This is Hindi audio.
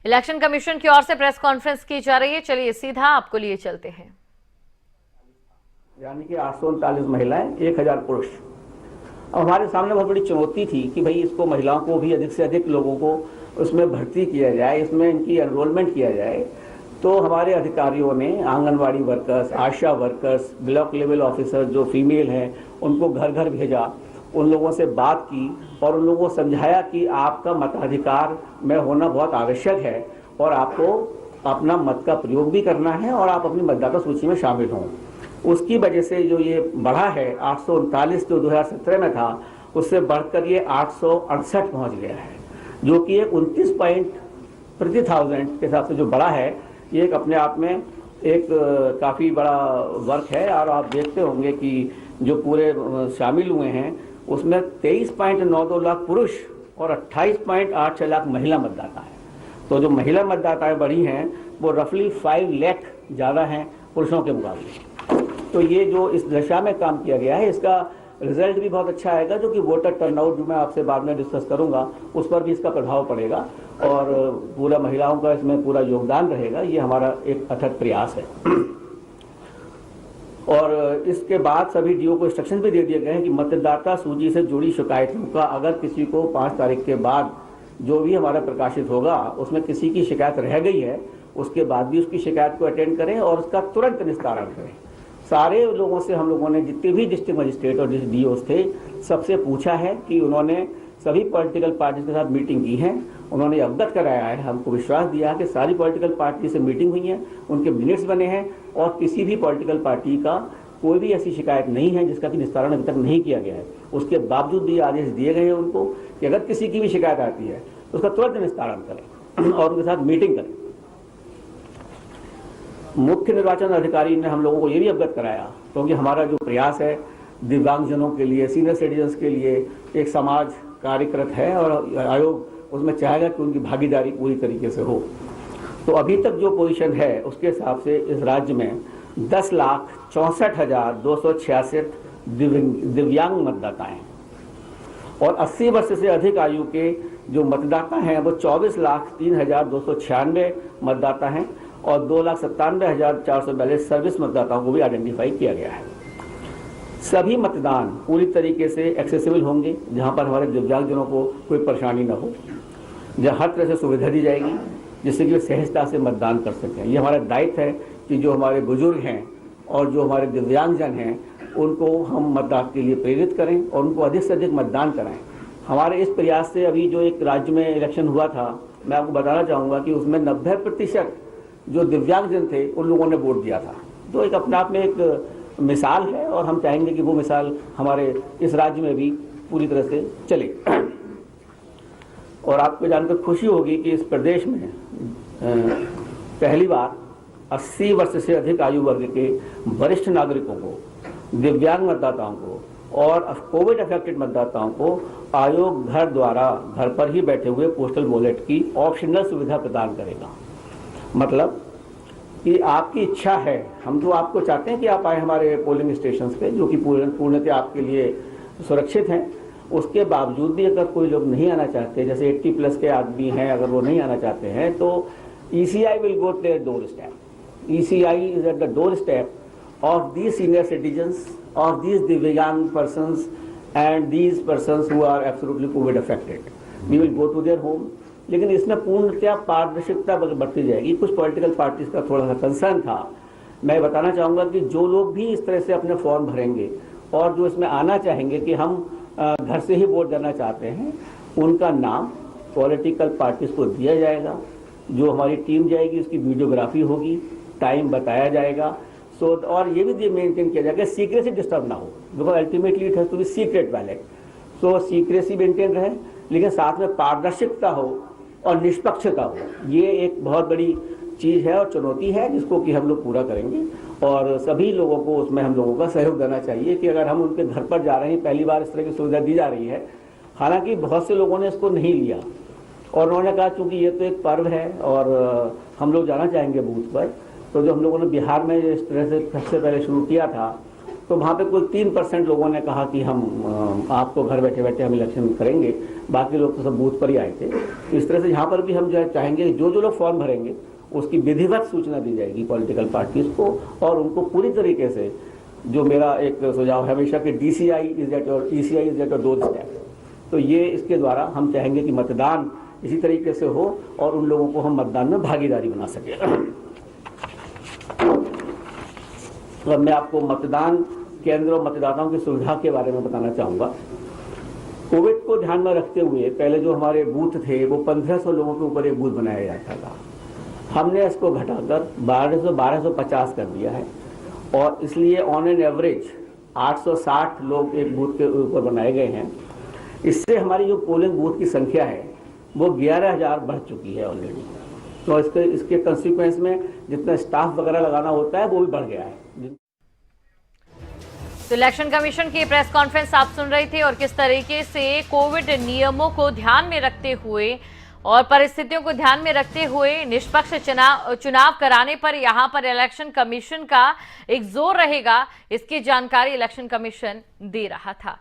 इलेक्शन कमीशन की ओर से प्रेस कॉन्फ्रेंस की जा रही है, चलिए सीधा आपको लिए चलते हैं। यानी कि 839 महिलाएं, 1000 पुरुष। अब हमारे सामने बहुत बड़ी चुनौती थी कि भाई इसको महिलाओं को भी अधिक से अधिक लोगों को उसमें भर्ती किया जाए, इसमें इनकी एनरोलमेंट किया जाए। तो हमारे अधिकारियों ने आंगनवाड़ी वर्कर्स, आशा वर्कर्स, ब्लॉक लेवल ऑफिसर जो फीमेल हैं उनको घर घर भेजा, उन लोगों से बात की और उन लोगों को समझाया कि आपका मताधिकार में होना बहुत आवश्यक है और आपको अपना मत का प्रयोग भी करना है और आप अपनी मतदाता सूची में शामिल हों। उसकी वजह से जो ये बढ़ा है 839 जो 2017 में था उससे बढ़कर ये 868 पहुंच गया है, जो कि 29 पॉइंट प्रति 1000 के हिसाब से जो बढ़ा है ये एक अपने आप में एक काफ़ी बड़ा वर्क है। और आप देखते होंगे कि जो पूरे शामिल हुए हैं उसमें 23.92 लाख पुरुष और 28.86 लाख महिला मतदाता हैं। तो जो महिला मतदाताएं बढ़ी हैं वो रफली 5 लाख ज़्यादा हैं पुरुषों के मुकाबले। तो ये जो इस दिशा में काम किया गया है इसका रिजल्ट भी बहुत अच्छा आएगा, जो कि वोटर टर्नआउट जो मैं आपसे बाद में डिस्कस करूंगा उस पर भी इसका प्रभाव पड़ेगा और पूरा महिलाओं का इसमें पूरा योगदान रहेगा। ये हमारा एक अथक प्रयास है। और इसके बाद सभी डीओ को इंस्ट्रक्शन भी दे दिए गए हैं कि मतदाता सूची से जुड़ी शिकायतों का अगर किसी को 5 तारीख के बाद जो भी हमारा प्रकाशित होगा उसमें किसी की शिकायत रह गई है उसके बाद भी उसकी शिकायत को अटेंड करें और उसका तुरंत निस्तारण करें। सारे लोगों से हम लोगों ने जितने भी डिस्ट्रिक्ट मजिस्ट्रेट और डीओ थे सबसे पूछा है कि उन्होंने सभी पॉलिटिकल पार्टी के साथ मीटिंग की है, उन्होंने अवगत कराया है, हमको विश्वास दिया है कि सारी पॉलिटिकल पार्टी से मीटिंग हुई है, उनके मिनट्स बने हैं और किसी भी पॉलिटिकल पार्टी का कोई भी ऐसी शिकायत नहीं है जिसका कि निस्तारण अभी तक नहीं किया गया है। उसके बावजूद भी आदेश दिए गए हैं उनको कि अगर किसी की भी शिकायत आती है तो उसका तुरंत निस्तारण करें और उनके साथ मीटिंग करें। मुख्य निर्वाचन अधिकारी ने हम लोगों को ये भी अवगत कराया क्योंकि हमारा जो प्रयास है दिव्यांगजनों के लिए, सीनियर सिटीजन्स के लिए एक समाज कार्यक्रत है और आयोग उसमें चाहेगा कि उनकी भागीदारी पूरी तरीके से हो। तो अभी तक जो पोजीशन है उसके हिसाब से इस राज्य में 10,64,266 दिव्यांग मतदाता हैं और 80 वर्ष से अधिक आयु के जो मतदाता हैं वो 24,03,296 मतदाता हैं और 2,97,442 सर्विस मतदाताओं को भी आइडेंटिफाई किया गया है। सभी मतदान पूरी तरीके से एक्सेसिबल होंगे, जहां पर हमारे दिव्यांगजनों को कोई परेशानी न हो, जहां हर तरह से सुविधा दी जाएगी जिससे कि वे सहजता से मतदान कर सकें। ये हमारा दायित्व है कि जो हमारे बुजुर्ग हैं और जो हमारे दिव्यांगजन हैं उनको हम मतदान के लिए प्रेरित करें और उनको अधिक से अधिक मतदान कराएं। हमारे इस प्रयास से अभी जो एक राज्य में इलेक्शन हुआ था मैं आपको बताना चाहूँगा कि उसमें 90% जो दिव्यांगजन थे उन लोगों ने वोट दिया था। तो एक अपने आप में एक मिसाल है और हम चाहेंगे कि वो मिसाल हमारे इस राज्य में भी पूरी तरह से चले। और आपको जानकर खुशी होगी कि इस प्रदेश में पहली बार 80 वर्ष से अधिक आयु वर्ग के वरिष्ठ नागरिकों को, दिव्यांग मतदाताओं को और कोविड अफेक्टेड मतदाताओं को आयोग घर द्वारा घर पर ही बैठे हुए पोस्टल बैलेट की ऑप्शनल सुविधा प्रदान करेगा। मतलब कि आपकी इच्छा है, हम जो आपको चाहते हैं कि आप आए हमारे पोलिंग स्टेशंस पे जो कि पूर्णतः आपके लिए सुरक्षित हैं, उसके बावजूद भी अगर कोई लोग नहीं आना चाहते, जैसे 80+ के आदमी हैं, अगर वो नहीं आना चाहते हैं तो ECI will go to their door step. ECI is at the door step of these senior citizens और दीज दिव्यांग persons and these persons who are absolutely covid affected. We will go to their home. लेकिन इसमें पूर्णतः पारदर्शिता बढ़ती जाएगी। कुछ पॉलिटिकल पार्टीज का थोड़ा सा कंसर्न था। मैं बताना चाहूँगा कि जो लोग भी इस तरह से अपने फॉर्म भरेंगे और जो इसमें आना चाहेंगे कि हम घर से ही वोट देना चाहते हैं, उनका नाम पॉलिटिकल पार्टीज को दिया जाएगा। जो हमारी टीम जाएगी उसकी वीडियोग्राफी होगी, टाइम बताया जाएगा। और ये भी मेंटेन किया जाएगा सीक्रेसी डिस्टर्ब ना हो, because ultimately it has to be secret ballot. So secrecy maintain रहे लेकिन साथ में पारदर्शिता हो और निष्पक्षता हो। ये एक बहुत बड़ी चीज़ है और चुनौती है जिसको कि हम लोग पूरा करेंगे और सभी लोगों को उसमें हम लोगों का सहयोग देना चाहिए कि अगर हम उनके घर पर जा रहे हैं, पहली बार इस तरह की सुविधा दी जा रही है। हालांकि बहुत से लोगों ने इसको नहीं लिया और उन्होंने कहा चूँकि ये तो एक पर्व है और हम लोग जाना चाहेंगे बूथ पर। तो जो हम लोगों ने बिहार में इस तरह से सबसे पहले शुरू किया था तो वहाँ पे कुल 3% लोगों ने कहा कि हम आपको घर बैठे बैठे हम इलेक्शन करेंगे, बाकी लोग तो सब बूथ पर ही आए थे। तो इस तरह से यहाँ पर भी हम जो है चाहेंगे जो जो लोग फॉर्म भरेंगे उसकी विधिवत सूचना दी जाएगी पॉलिटिकल पार्टीज को, और उनको पूरी तरीके से, जो मेरा एक सुझाव है हमेशा कि DCI is at your ECI is at your door step, तो ये इसके द्वारा हम चाहेंगे कि मतदान इसी तरीके से हो और उन लोगों को हम मतदान में भागीदारी बना सके। अब मैं आपको मतदान केंद्र और मतदाताओं की सुविधा के बारे में बताना चाहूँगा। कोविड को ध्यान में रखते हुए पहले जो हमारे बूथ थे वो 1500 लोगों के ऊपर एक बूथ बनाया जाता था, हमने इसको घटाकर 1250 कर दिया है, और इसलिए ऑन एन एवरेज 860 लोग एक बूथ के ऊपर बनाए गए हैं। इससे हमारी जो पोलिंग बूथ की संख्या है वो 11,000 बढ़ चुकी है ऑलरेडी। तो इसके कंसिक्वेंस में जितना स्टाफ वगैरह लगाना होता है वो भी बढ़ गया है। तो इलेक्शन कमीशन की प्रेस कॉन्फ्रेंस आप सुन रहे थे, और किस तरीके से कोविड नियमों को ध्यान में रखते हुए और परिस्थितियों को ध्यान में रखते हुए निष्पक्ष चुनाव कराने पर यहां पर इलेक्शन कमीशन का एक जोर रहेगा, इसकी जानकारी इलेक्शन कमीशन दे रहा था।